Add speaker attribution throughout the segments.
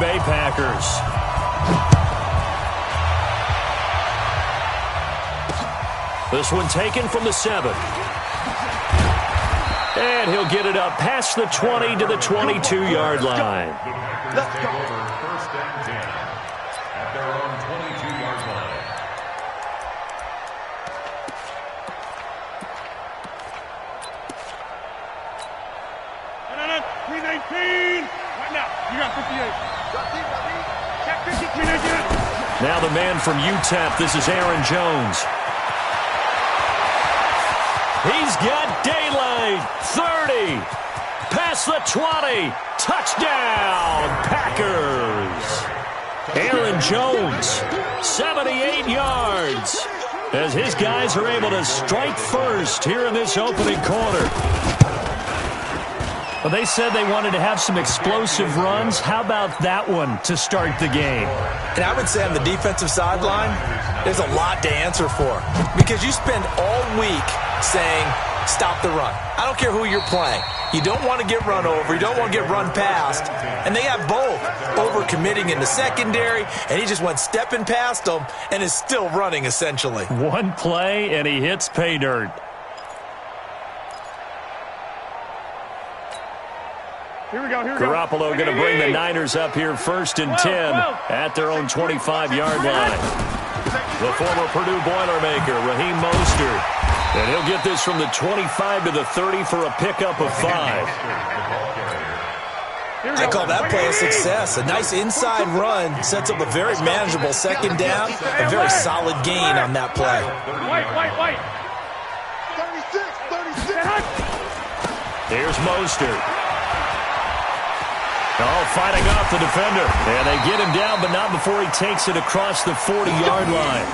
Speaker 1: Bay Packers. This one taken from the 7. And he'll get it up past the 20 to the 22-yard line.
Speaker 2: Let's go. First and 10 at their own 22-yard line.
Speaker 3: No, 319. Right now, you got 58. Check 53.
Speaker 1: Now the man from UTEP, this is Aaron Jones. He's got daylight. 30. Past the 20. Touchdown, Packers. Aaron Jones, 78 yards. As his guys are able to strike first here in this opening quarter. Well, they said they wanted to have some explosive runs. How about that one to start the game?
Speaker 4: And I would say on the defensive sideline, there's a lot to answer for. Because you spend all week saying, stop the run. I don't care who you're playing. You don't want to get run over. You don't want to get run past. And they have both. Over-committing in the secondary, and he just went stepping past them and is still running, essentially.
Speaker 1: One play, and he hits pay dirt.
Speaker 3: Here we go,
Speaker 1: Garoppolo going to bring the Niners up here first and 10 at their own 25-yard line. The former Purdue Boilermaker, Raheem Mostert. And he'll get this from the 25 to the 30 for a pickup of 5.
Speaker 4: I call that play a success. A nice inside run sets up a very manageable second down. A very solid gain on that play.
Speaker 3: White. 36.
Speaker 1: Here's Mostert. Oh, fighting off the defender. And they get him down, but not before he takes it across the 40-yard line.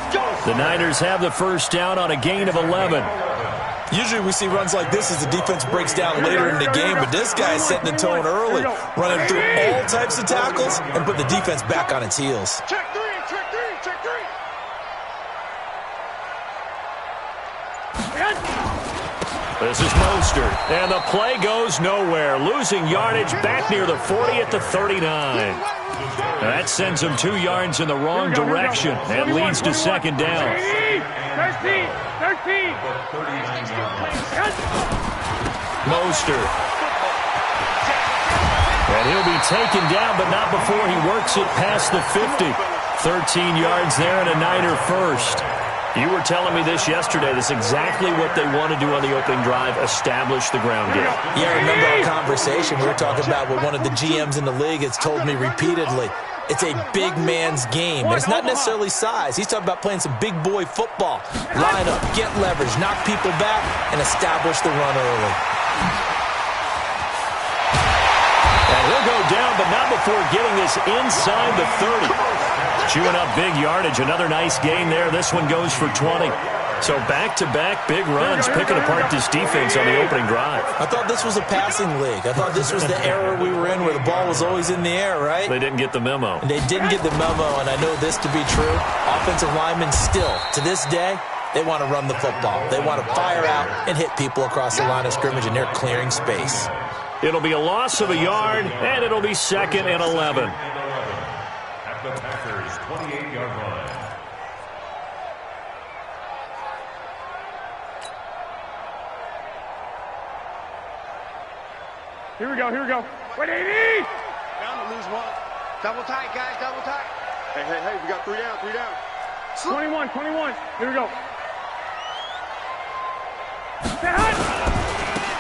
Speaker 1: The Niners have the first down on a gain of 11.
Speaker 4: Usually we see runs like this as the defense breaks down later in the game, but this guy is setting the tone early, running through all types of tackles and put the defense back on its heels.
Speaker 3: Check three.
Speaker 1: This is Mostert, and the play goes nowhere. Losing yardage back near the 40 at the 39. That sends him 2 yards in the wrong direction and leads to second down.
Speaker 3: 13.
Speaker 1: Mostert. And he'll be taken down, but not before he works it past the 50. 13 yards there and a Niner first. You were telling me this yesterday. This is exactly what they want to do on the opening drive, establish the ground game.
Speaker 4: Yeah, remember our conversation. We were talking about what one of the GMs in the league has told me repeatedly. It's a big man's game, and it's not necessarily size. He's talking about playing some big boy football. Line up, get leverage, knock people back, and establish the run early.
Speaker 1: And he'll go down, but not before getting this inside the 30. Chewing up big yardage. Another nice gain there. This one goes for 20. So back-to-back big runs, picking apart this defense on the opening drive.
Speaker 4: I thought this was a passing league. I thought this was the era we were in where the ball was always in the air, right?
Speaker 1: They didn't get the memo.
Speaker 4: They didn't get the memo, and I know this to be true. Offensive linemen still, to this day, they want to run the football. They want to fire out and hit people across the line of scrimmage, and they're clearing space.
Speaker 1: It'll be a loss of a yard, and it'll be 2nd and 11.
Speaker 2: At the Packers' 28-yard line.
Speaker 3: Here we go. Wait, 80!
Speaker 5: Down to lose one. Double tight, guys, double tight. Hey, we got 3 down.
Speaker 3: 21. Here we go.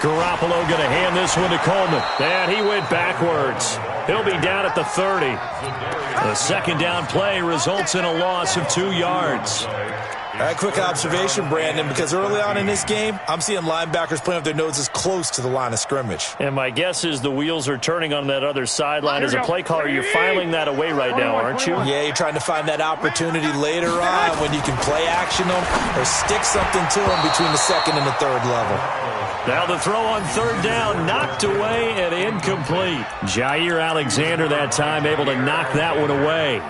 Speaker 1: Garoppolo going to hand this one to Coleman. And he went backwards. He'll be down at the 30. The second down play results in a loss of 2 yards.
Speaker 4: All right, quick observation, Brandon, because early on in this game, I'm seeing linebackers playing with their noses close to the line of scrimmage.
Speaker 1: And my guess is the wheels are turning on that other sideline. As a play caller, you're filing that away right now, aren't you?
Speaker 4: Yeah, you're trying to find that opportunity later on when you can play action them or stick something to them between the second and the third level.
Speaker 1: Now the throw on third down, knocked away and incomplete. Jair Alexander that time able to knock that one away.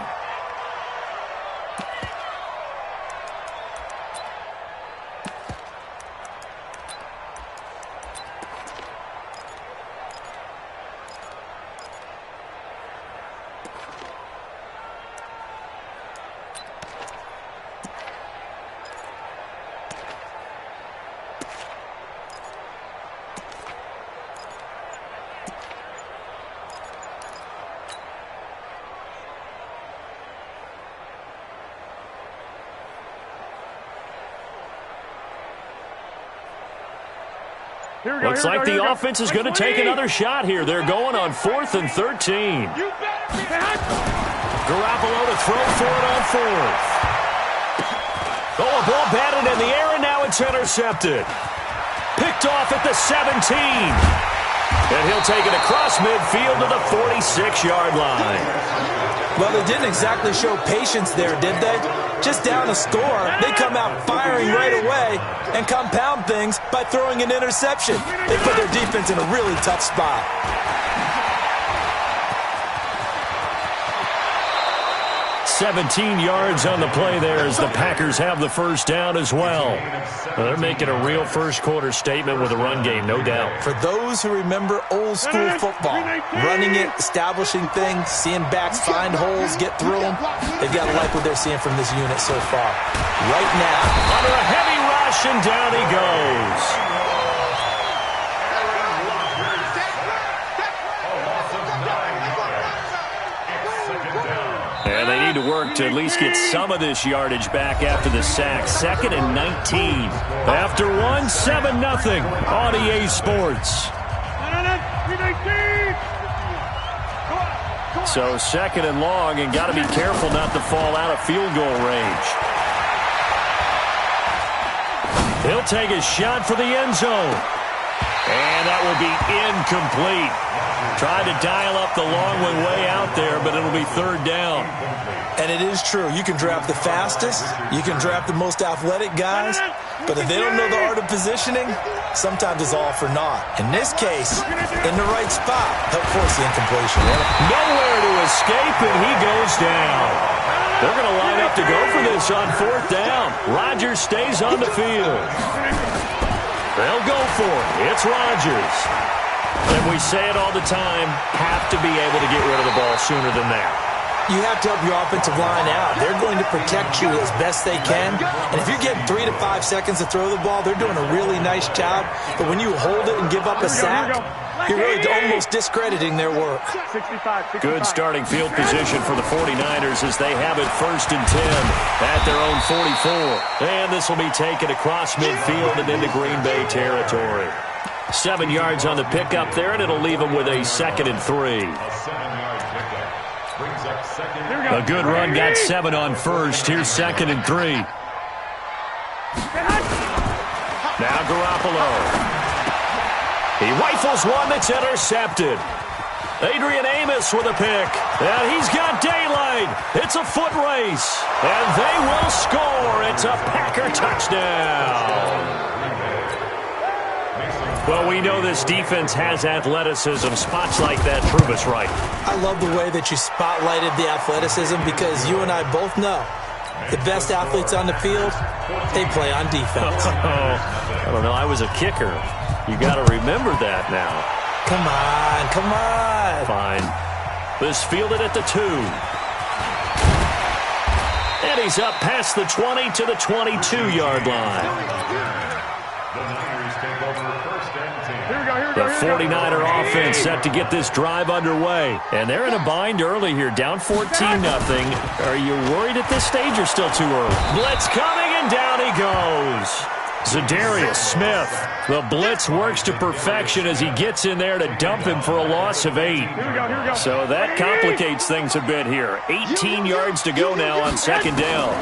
Speaker 1: Looks like the offense is going to take another shot here. They're going on 4th and 13. Garoppolo to throw for it on 4th. Oh, a ball batted in the air, and now it's intercepted. Picked off at the 17. And he'll take it across midfield to the 46-yard line.
Speaker 4: Well, they didn't exactly show patience there, did they? Just down a score, they come out firing right away and compound things by throwing an interception. They put their defense in a really tough spot.
Speaker 1: 17 yards on the play there as the Packers have the first down as well. They're making a real first-quarter statement with a run game, no doubt.
Speaker 4: For those who remember old-school football, running it, establishing things, seeing backs find holes, get through them, they've got to like what they're seeing from this unit so far. Right now.
Speaker 1: Under a heavy rush, and down he goes. And they need to work to at least get some of this yardage back after the sack. 2nd and 19. After one, 7-0 on EA Sports. So 2nd and long, and got to be careful not to fall out of field goal range. He'll take a shot for the end zone. And that will be incomplete. Tried to dial up the long one way out there, but it'll be 3rd down.
Speaker 4: And it is true. You can draft the fastest. You can draft the most athletic guys. But if they don't know the art of positioning, sometimes it's all for naught. In this case, in the right spot, help force the incompletion.
Speaker 1: Nowhere to escape, and he goes down. They're going to line up to go for this on 4th down. Rodgers stays on the field. They'll go for it. It's Rodgers. And we say it all the time, have to be able to get rid of the ball sooner than that.
Speaker 4: You have to help your offensive line out. They're going to protect you as best they can. And if you're getting 3 to 5 seconds to throw the ball, they're doing a really nice job. But when you hold it and give up a sack, you're really almost discrediting their work.
Speaker 1: Good starting field position for the 49ers as they have it 1st and 10 at their own 44. And this will be taken across midfield and into Green Bay territory. 7 yards on the pickup there, and it'll leave them with a 2nd and 3. A good run, got 7 on 1st. Here's 2nd and 3. Now Garoppolo. He rifles one that's intercepted. Adrian Amos with a pick. And he's got daylight. It's a foot race. And they will score. It's a Packer touchdown. Well, we know this defense has athleticism. Spots like that prove us right.
Speaker 4: I love the way that you spotlighted the athleticism because you and I both know the best athletes on the field, they play on defense.
Speaker 1: I don't know. I was a kicker. You got to remember that now.
Speaker 4: Come on, come on.
Speaker 1: Fine. This fielded at the 2. And he's up past the 20 to the 22-yard line. The 49er offense set to get this drive underway. And they're in a bind early here, down 14-0. Are you worried at this stage or still too early? Blitz coming, and down he goes. Za'Darius Smith. The blitz works to perfection as he gets in there to dump him for a loss of 8. So that complicates things a bit here. 18 yards to go now on 2nd down.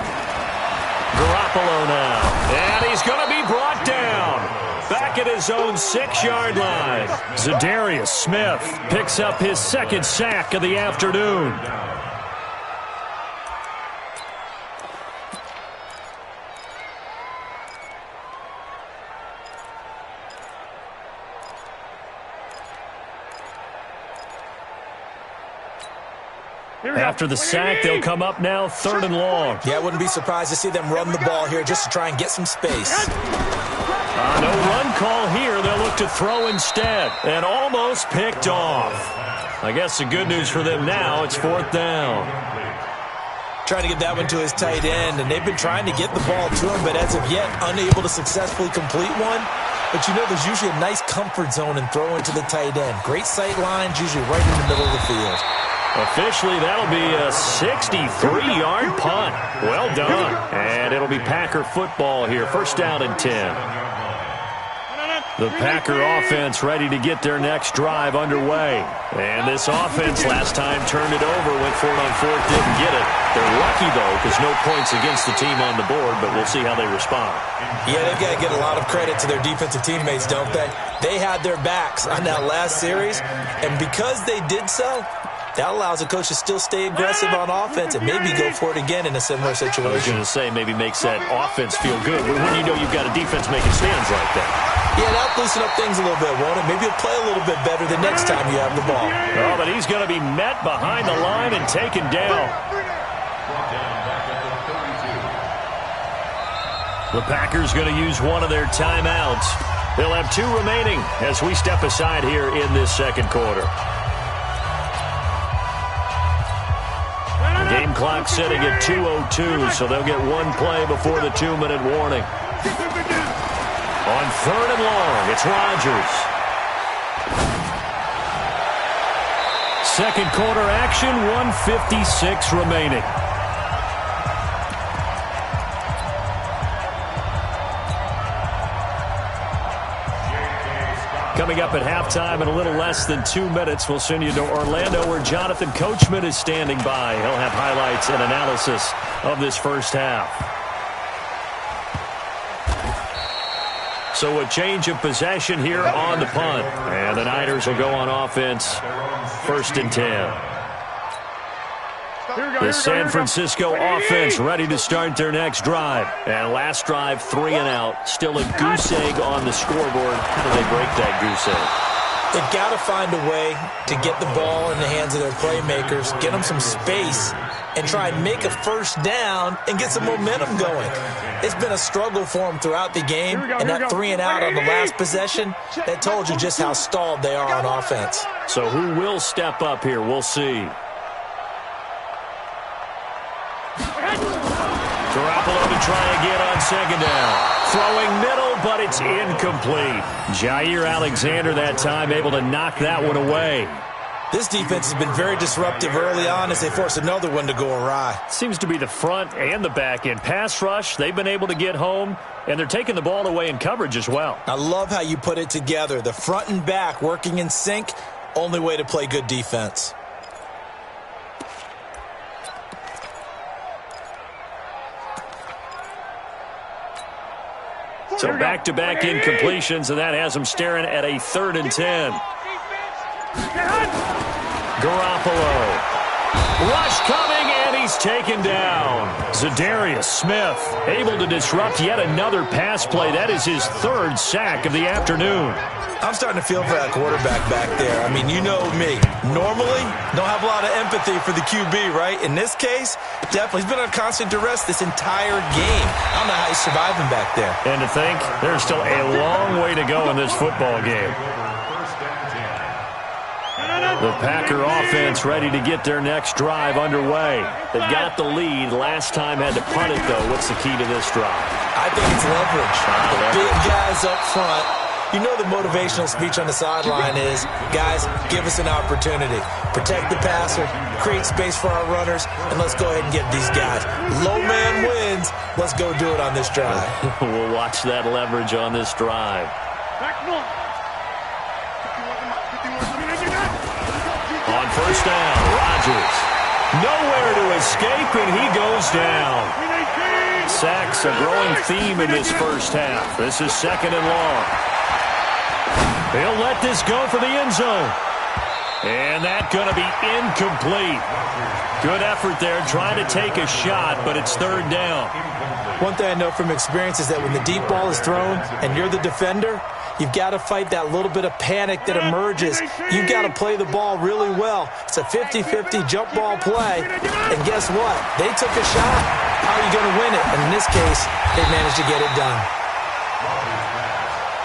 Speaker 1: Garoppolo now. And he's going to be brought down. Back at his own 6-yard line. Za'Darius Smith picks up his 2nd sack of the afternoon. After the sack, they'll come up now 3rd and long.
Speaker 4: Yeah, I wouldn't be surprised to see them run the ball here just to try and get some space.
Speaker 1: No run call here. They'll look to throw instead. And almost picked off. I guess the good news for them now, it's 4th down.
Speaker 4: Trying to get that one to his tight end, and they've been trying to get the ball to him, but as of yet, unable to successfully complete one. But you know, there's usually a nice comfort zone in throwing to the tight end. Great sight lines, usually right in the middle of the field.
Speaker 1: Officially, that'll be a 63-yard punt. Well done. And it'll be Packer football here. 1st down and 10. The Packer offense ready to get their next drive underway. And this offense last time turned it over, went for it on fourth, didn't get it. They're lucky, though, because no points against the team on the board, but we'll see how they respond.
Speaker 4: Yeah, they've got to get a lot of credit to their defensive teammates, don't they? They had their backs on that last series, and because they did so, that allows a coach to still stay aggressive on offense and maybe go for it again in a similar situation.
Speaker 1: I was going to say maybe makes that offense feel good when you know you've got a defense making stands like that.
Speaker 4: Yeah, that'll loosen up things a little bit, won't it? Maybe you'll play a little bit better the next time you have the ball.
Speaker 1: Oh, but he's going to be met behind the line and taken down. The Packers going to use one of their timeouts. They'll have 2 remaining as we step aside here in this second quarter. Game clock setting at 2:02, so they'll get 1 play before the 2-minute warning. On 3rd and long, it's Rodgers. Second quarter action, 1:56 remaining. Coming up at halftime in a little less than 2 minutes, we'll send you to Orlando where Jonathan Coachman is standing by. He'll have highlights and analysis of this first half. So a change of possession here on the punt. And the Niners will go on offense, 1st and 10. The San Francisco offense ready to start their next drive. And last drive, 3 and out. Still a goose egg on the scoreboard. How do they break that goose egg?
Speaker 4: They've got to find a way to get the ball in the hands of their playmakers, get them some space, and try and make a first down and get some momentum going. It's been a struggle for them throughout the game, and that 3 and out on the last possession, that told you just how stalled they are on offense.
Speaker 1: So who will step up here? We'll see. Garoppolo to try again on 2nd down. Throwing middle, but it's incomplete. Jair Alexander that time able to knock that one away.
Speaker 4: This defense has been very disruptive early on as they force another one to go awry.
Speaker 1: Seems to be the front and the back end. Pass rush, they've been able to get home, and they're taking the ball away in coverage as well.
Speaker 4: I love how you put it together. The front and back working in sync, only way to play good defense.
Speaker 1: So back-to-back incompletions, and that has them staring at a 3rd and 10. Garoppolo. Rush coming, and he's taken down. Za'Darius Smith able to disrupt yet another pass play. That is his 3rd sack of the afternoon.
Speaker 4: I'm starting to feel for that quarterback back there. I mean, you know me. Normally, don't have a lot of empathy for the QB, right? In this case, definitely. He's been on constant duress this entire game. I don't know how he's surviving back there.
Speaker 1: And to think, there's still a long way to go in this football game. The Packer offense ready to get their next drive underway. They've got the lead. Last time had to punt it, though. What's the key to this drive?
Speaker 4: I think it's leverage. The big guys up front. You know the motivational speech on the sideline is, guys, give us an opportunity. Protect the passer, create space for our runners, and let's go ahead and get these guys. Low man wins. Let's go do it on this drive.
Speaker 1: We'll watch that leverage on this drive. On 1st down, Rodgers. Nowhere to escape, and he goes down. Sacks a growing theme in this first half. This is 2nd and long. He'll let this go for the end zone. And that's going to be incomplete. Good effort there, trying to take a shot, but it's 3rd down.
Speaker 4: One thing I know from experience is that when the deep ball is thrown and you're the defender, you've got to fight that little bit of panic that emerges. You've got to play the ball really well. It's a 50-50 jump ball play. And guess what? They took a shot. How are you going to win it? And in this case, they managed to get it done.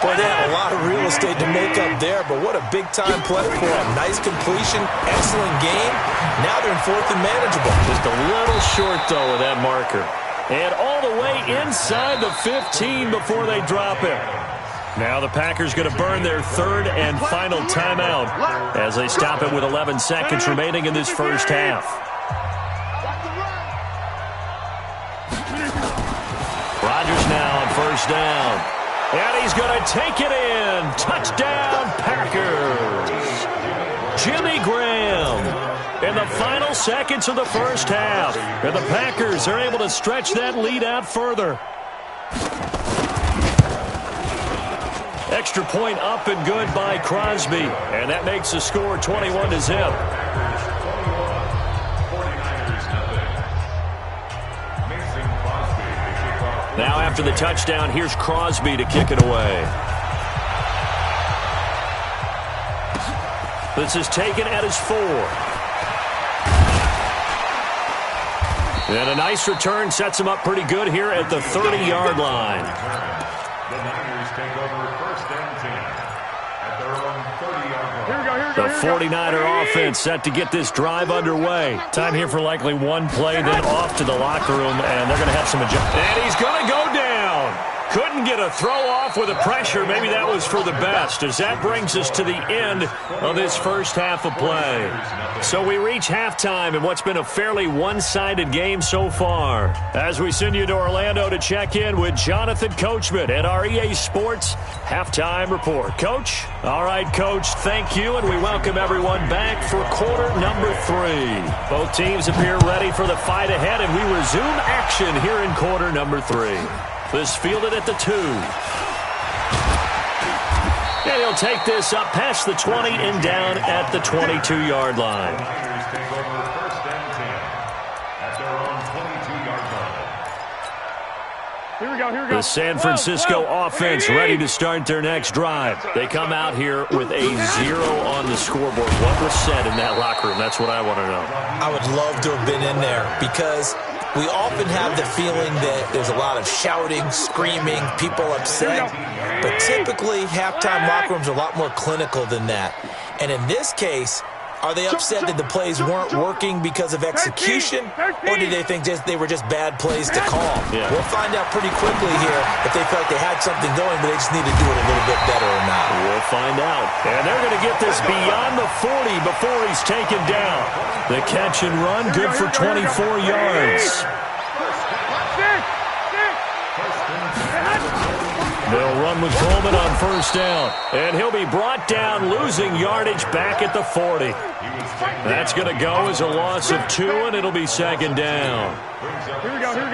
Speaker 4: Boy, they have a lot of real estate to make up there, but what a big-time play for them. Nice completion, excellent game. Now they're in 4th and manageable.
Speaker 1: Just a little short, though, with that marker. And all the way inside the 15 before they drop him. Now the Packers going to burn their 3rd and final timeout as they stop it with 11 seconds remaining in this first half. Rodgers now on 1st down. And he's going to take it in. Touchdown, Packers. Jimmy Graham in the final seconds of the first half. And the Packers are able to stretch that lead out further. Extra point up and good by Crosby. And that makes the score 21-0. Now after the touchdown, here's Crosby to kick it away. This is taken at his 4. And a nice return sets him up pretty good here at the 30-yard line.
Speaker 2: The Niners take over first and 10 at their own 30-yard line.
Speaker 1: The 49er offense set to get this drive underway. Time here for likely one play, then off to the locker room, and they're going to have some adjustments. And he's going to go down. Couldn't get a throw off with the pressure. Maybe that was for the best, as that brings us to the end of this first half of play. So we reach halftime in what's been a fairly one-sided game so far. As we send you to Orlando to check in with Jonathan Coachman at our EA Sports Halftime Report. Coach? All right, Coach, thank you, and we welcome everyone back for quarter number 3. Both teams appear ready for the fight ahead, and we resume action here in quarter number 3. This fielded at the 2. And he'll take this up past the 20 and down at the 22-yard line.
Speaker 2: Niners take over first and 10 at their own 22-yard line.
Speaker 3: Here we go.
Speaker 1: The San Francisco offense ready to start their next drive. They come out here with a 0 on the scoreboard. What was said in that locker room? That's what I want to know.
Speaker 4: I would love to have been in there because we often have the feeling that there's a lot of shouting, screaming, people upset. But typically, halftime locker rooms are a lot more clinical than that. And in this case, are they upset that the plays weren't working because of execution? Or do they think they were just bad plays to call?
Speaker 1: Yeah.
Speaker 4: We'll find out pretty quickly here if they felt like they had something going, but they just need to do it a little bit better or not.
Speaker 1: We'll find out. And they're going to get this beyond the 40 before he's taken down. The catch and run, good for 24 yards. They'll run with Coleman on first down. And he'll be brought down, losing yardage back at the 40. That's going to go as a loss of 2, and it'll be second down.
Speaker 3: Here we go. 21.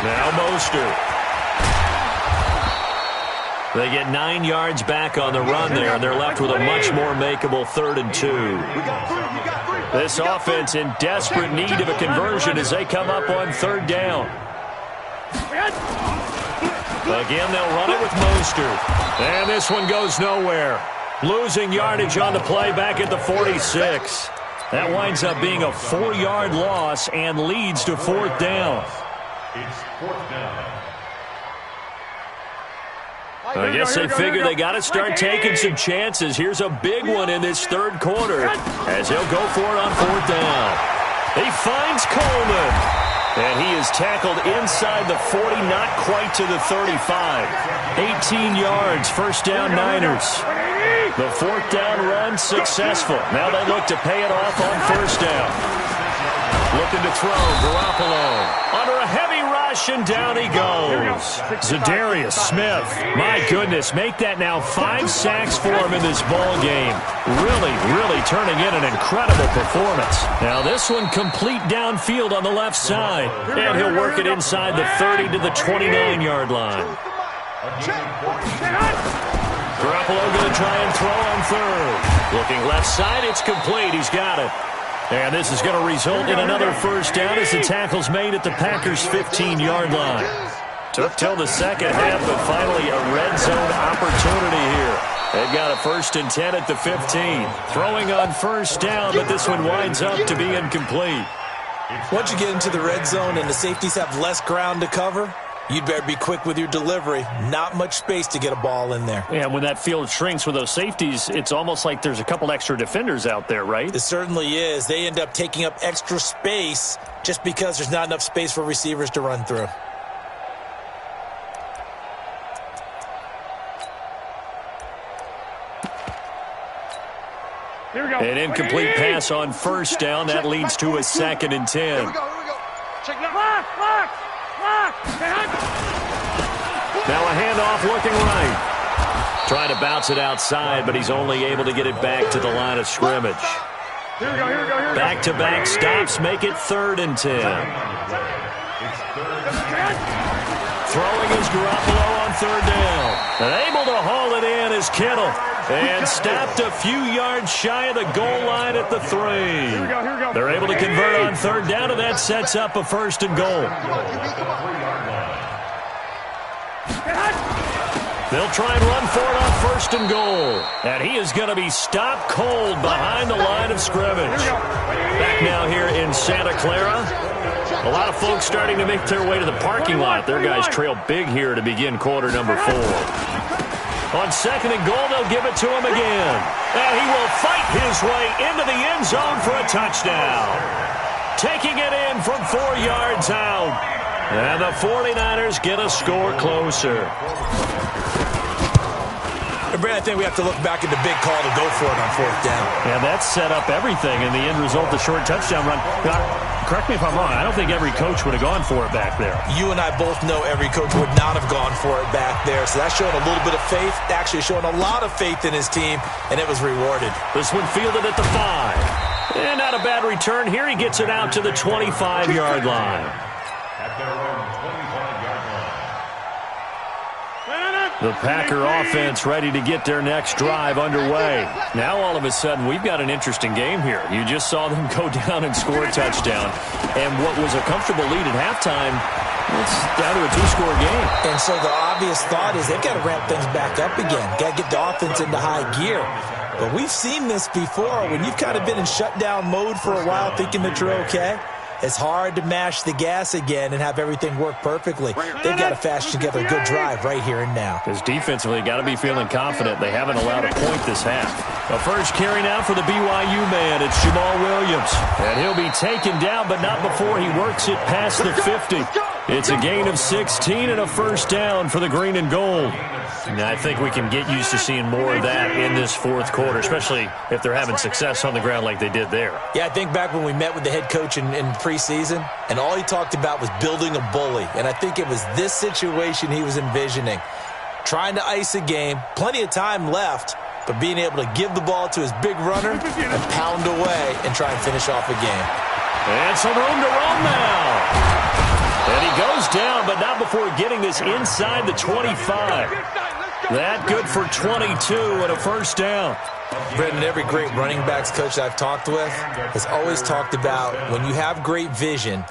Speaker 1: Now Mostert. They get 9 yards back on the run there, and they're left with a much more makeable 3rd and 2. This offense in desperate need of a conversion as they come up on 3rd down. Again, they'll run it with Mostert. And this one goes nowhere. Losing yardage on the play back at the 46. That winds up being a 4-yard loss and leads to 4th down.
Speaker 2: It's 4th down.
Speaker 1: I guess they figure they got to start taking some chances. Here's a big one in this 3rd quarter as he'll go for it on 4th down. He finds Coleman, and he is tackled inside the 40, not quite to the 35. 18 yards, first down Niners. The 4th down run successful. Now they look to pay it off on first down. Looking to throw, Garoppolo under a heavy rush, and down he goes. Zadarius Smith, my goodness, make that now 5 sacks for him in this ball game. Really turning in an incredible performance. Now this one complete downfield on the left side, and he'll work it inside the 30 to the 29-yard line. Garoppolo going to try and throw on 3rd. Looking left side, it's complete. He's got it. And this is going to result in another first down as the tackle's made at the Packers' 15-yard line. Took till the second half, but finally a red zone opportunity here. They've got a 1st and 10 at the 15. Throwing on first down, but this one winds up to be incomplete.
Speaker 4: Once you get into the red zone and the safeties have less ground to cover, you'd better be quick with your delivery. Not much space to get a ball in there.
Speaker 1: Yeah, when that field shrinks with those safeties, it's almost like there's a couple extra defenders out there, right?
Speaker 4: It certainly is. They end up taking up extra space just because there's not enough space for receivers to run through.
Speaker 3: Here we go.
Speaker 1: An incomplete pass on first down. That leads to a 2nd and 10. Now a handoff looking right. Trying to bounce it outside, but he's only able to get it back to the line of scrimmage.
Speaker 3: Here we go.
Speaker 1: Back-to-back stops make it 3rd and 10. Throwing is Garoppolo on 3rd down. And able to haul it in is Kittle. And stopped a few yards shy of the goal line at the 3.
Speaker 3: Here we go.
Speaker 1: They're able to convert on 3rd down, and that sets up a 1st and goal. They'll try and run for it on 1st and goal. And he is going to be stopped cold behind the line of scrimmage. Back now here in Santa Clara. A lot of folks starting to make their way to the parking lot. Their guys trail big here to begin quarter number 4. On 2nd and goal, they'll give it to him again. And he will fight his way into the end zone for a touchdown. Taking it in from 4 yards out. And the 49ers get a score closer.
Speaker 4: Brad, I think we have to look back at the big call to go for it on 4th down.
Speaker 1: And that set up everything in the end result, the short touchdown run. Correct me if I'm wrong. I don't think every coach would have gone for it back there.
Speaker 4: You and I both know every coach would not have gone for it back there. So that's showing a little bit of faith, actually showing a lot of faith in his team, and it was rewarded.
Speaker 1: This one fielded at the 5. And not a bad return. Here he gets it out to the 25-yard line.
Speaker 2: At their own 25-yard line.
Speaker 1: The Packer offense ready to get their next drive underway. Now all of a sudden we've got an interesting game here. You just saw them go down and score a touchdown. And what was a comfortable lead at halftime, it's down to a 2-score game.
Speaker 4: And so the obvious thought is they've got to ramp things back up again. Got to get the offense into high gear. But we've seen this before when you've kind of been in shutdown mode for a while thinking that you're okay. It's hard to mash the gas again and have everything work perfectly. They've got to fashion together a good drive right here and now.
Speaker 1: Because defensively, got to be feeling confident. They haven't allowed a point this half. The first carry now for the BYU man. It's Jamal Williams. And he'll be taken down, but not before he works it past the 50. It's a gain of 16 and a 1st down for the green and gold. And I think we can get used to seeing more of that in this 4th quarter, especially if they're having success on the ground like they did there.
Speaker 4: Yeah, I think back when we met with the head coach in preseason, and all he talked about was building a bully. And I think it was this situation he was envisioning. Trying to ice a game, plenty of time left, but being able to give the ball to his big runner and pound away and try and finish off a game.
Speaker 1: And some room to run now. And he goes down, but not before getting this inside the 25. That good for 22 and a 1st down.
Speaker 4: Brendan, every great running backs coach I've talked with has always talked about when you have great vision,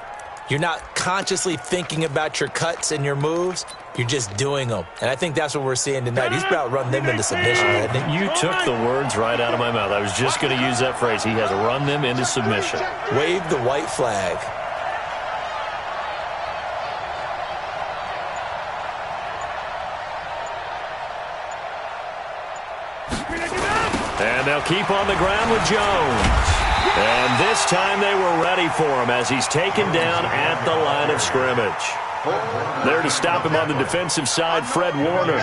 Speaker 4: you're not consciously thinking about your cuts and your moves. You're just doing them. And I think that's what we're seeing tonight. He's about running them into submission, hasn't he?
Speaker 1: You took the words right out of my mouth. I was just going to use that phrase. He has run them into submission.
Speaker 4: Wave the white flag.
Speaker 1: And they'll keep on the ground with Jones. And this time they were ready for him as he's taken down at the line of scrimmage. There to stop him on the defensive side, Fred Warner.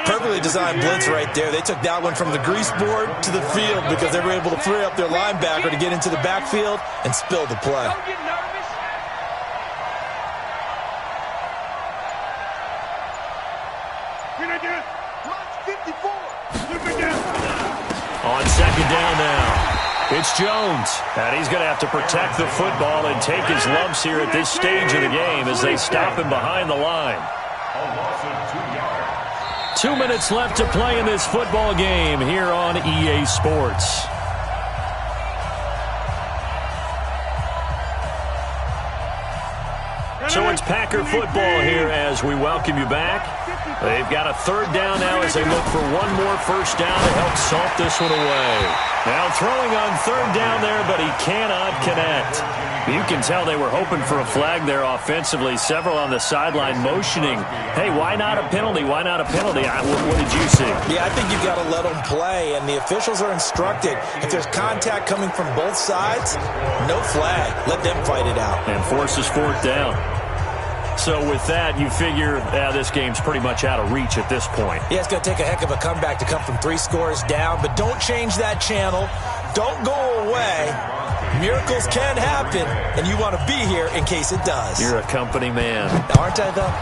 Speaker 4: Perfectly designed blitz right there. They took that one from the grease board to the field because they were able to free up their linebacker to get into the backfield and spill the play.
Speaker 1: On 2nd down now, it's Jones. And he's going to have to protect the football and take his lumps here at this stage of the game as they stop him behind the line. 2 minutes left to play in this football game here on EA Sports. So it's Packer football here as we welcome you back. They've got a 3rd down now as they look for one more 1st down to help salt this one away. Now throwing on 3rd down there, but he cannot connect. You can tell they were hoping for a flag there offensively. Several on the sideline motioning, hey, why not a penalty? Why not a penalty? What did you see?
Speaker 4: Yeah, I think you've got to let them play, and the officials are instructed. If there's contact coming from both sides, no flag. Let them fight it out.
Speaker 1: And forces 4th down. So with that, you figure this game's pretty much out of reach at this point.
Speaker 4: Yeah, it's going to take a heck of a comeback to come from 3 scores down, but don't change that channel. don't go away. Miracles can happen, and you want to be here in case it does.
Speaker 1: You're a company man.
Speaker 4: Aren't I, though?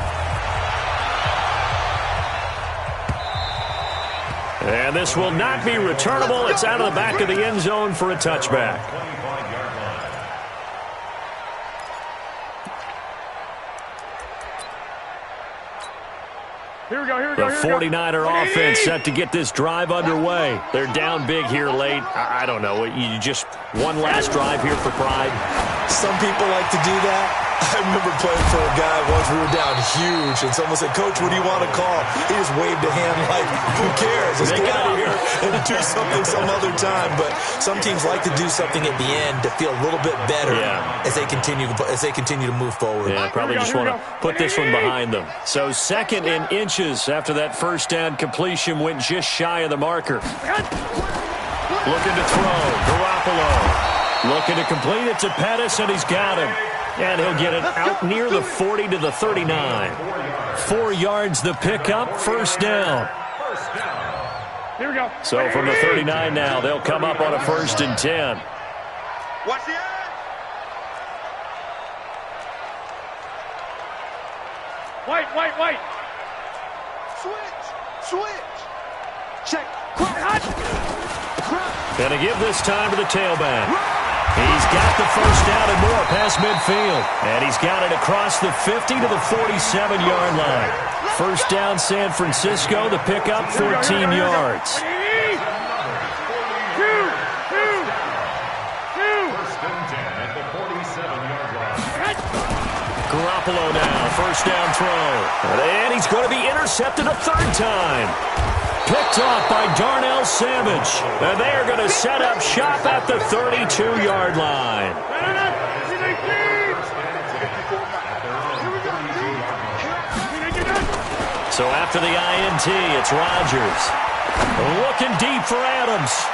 Speaker 1: And this will not be returnable. It's out of the back of the end zone for a touchback.
Speaker 3: Here we go, here we
Speaker 1: The
Speaker 3: go, here we go.
Speaker 1: 49er offense set to get this drive underway. They're down big here late. I don't know. You just one last drive here for pride.
Speaker 4: Some people like to do that. I remember playing for a guy once. We were down huge, and someone said, "Coach, what do you want to call?" He just waved a hand like, "Who cares? Let's get out of here and do something some other time." But some teams like to do something at the end to feel a little bit better as they continue to move forward.
Speaker 1: Yeah, probably just want to put this one behind them. So 2nd and inches after that first down completion went just shy of the marker. Looking to throw. Garoppolo. Looking to complete it to Pettis, and he's got him. And he'll get it out near the 40 to the 39. 4 yards the pickup, first down.
Speaker 3: Here we go.
Speaker 1: So from the 39 now, they'll come up on a 1st and 10.
Speaker 5: Watch the edge.
Speaker 3: White.
Speaker 5: Switch. Check.
Speaker 1: Gonna give this time to the tailback. He's got the first down and more past midfield. And he's got it across the 50 to the 47-yard line. First down, San Francisco. The pickup, 14 yards. Garoppolo now, first down throw. And he's going to be intercepted a 3rd time. Picked off by Darnell Savage. And they are going to set up shop at the 32-yard line. So after the INT, it's Rodgers. Looking deep for Adams.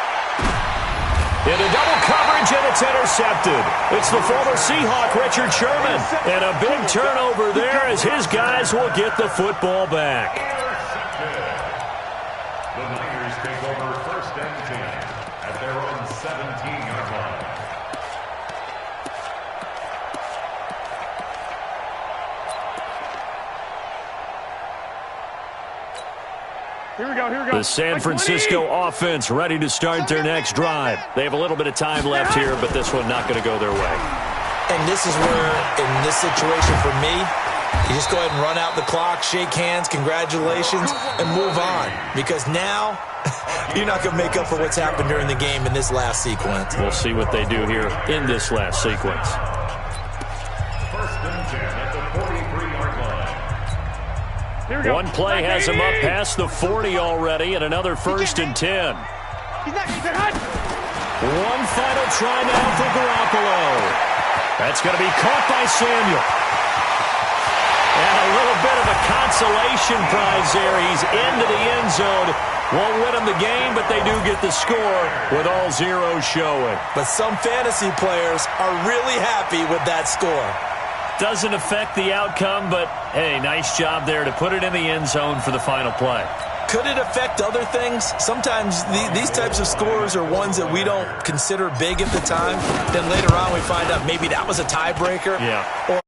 Speaker 1: Into double coverage, and it's intercepted. It's the former Seahawk, Richard Sherman. And a big turnover there as his guys will get the football back.
Speaker 2: The Niners take over 1st and 10 at their own 17-yard line.
Speaker 3: Here we go.
Speaker 1: The San Francisco offense ready to start their next drive. They have a little bit of time left here, but this one not going to go their way.
Speaker 4: And this is where, in this situation for me, you just go ahead and run out the clock, shake hands, congratulations, and move on. Because now, you're not going to make up for what's happened during the game in this last sequence.
Speaker 1: We'll see what they do here in this last sequence.
Speaker 2: 1st and 10 at the 43-yard line.
Speaker 1: One play has him up past the 40 already, and another 1st and 10. One final try now for Garoppolo. That's going to be caught by Samuel. And a little bit of a consolation prize there. He's into the end zone. Won't win them the game, but they do get the score with all zeros showing.
Speaker 4: But some fantasy players are really happy with that score.
Speaker 1: Doesn't affect the outcome, but, hey, nice job there to put it in the end zone for the final play.
Speaker 4: Could it affect other things? Sometimes these types of scores are ones that we don't consider big at the time. Then later on we find out maybe that was a tiebreaker.
Speaker 1: Yeah.
Speaker 4: Or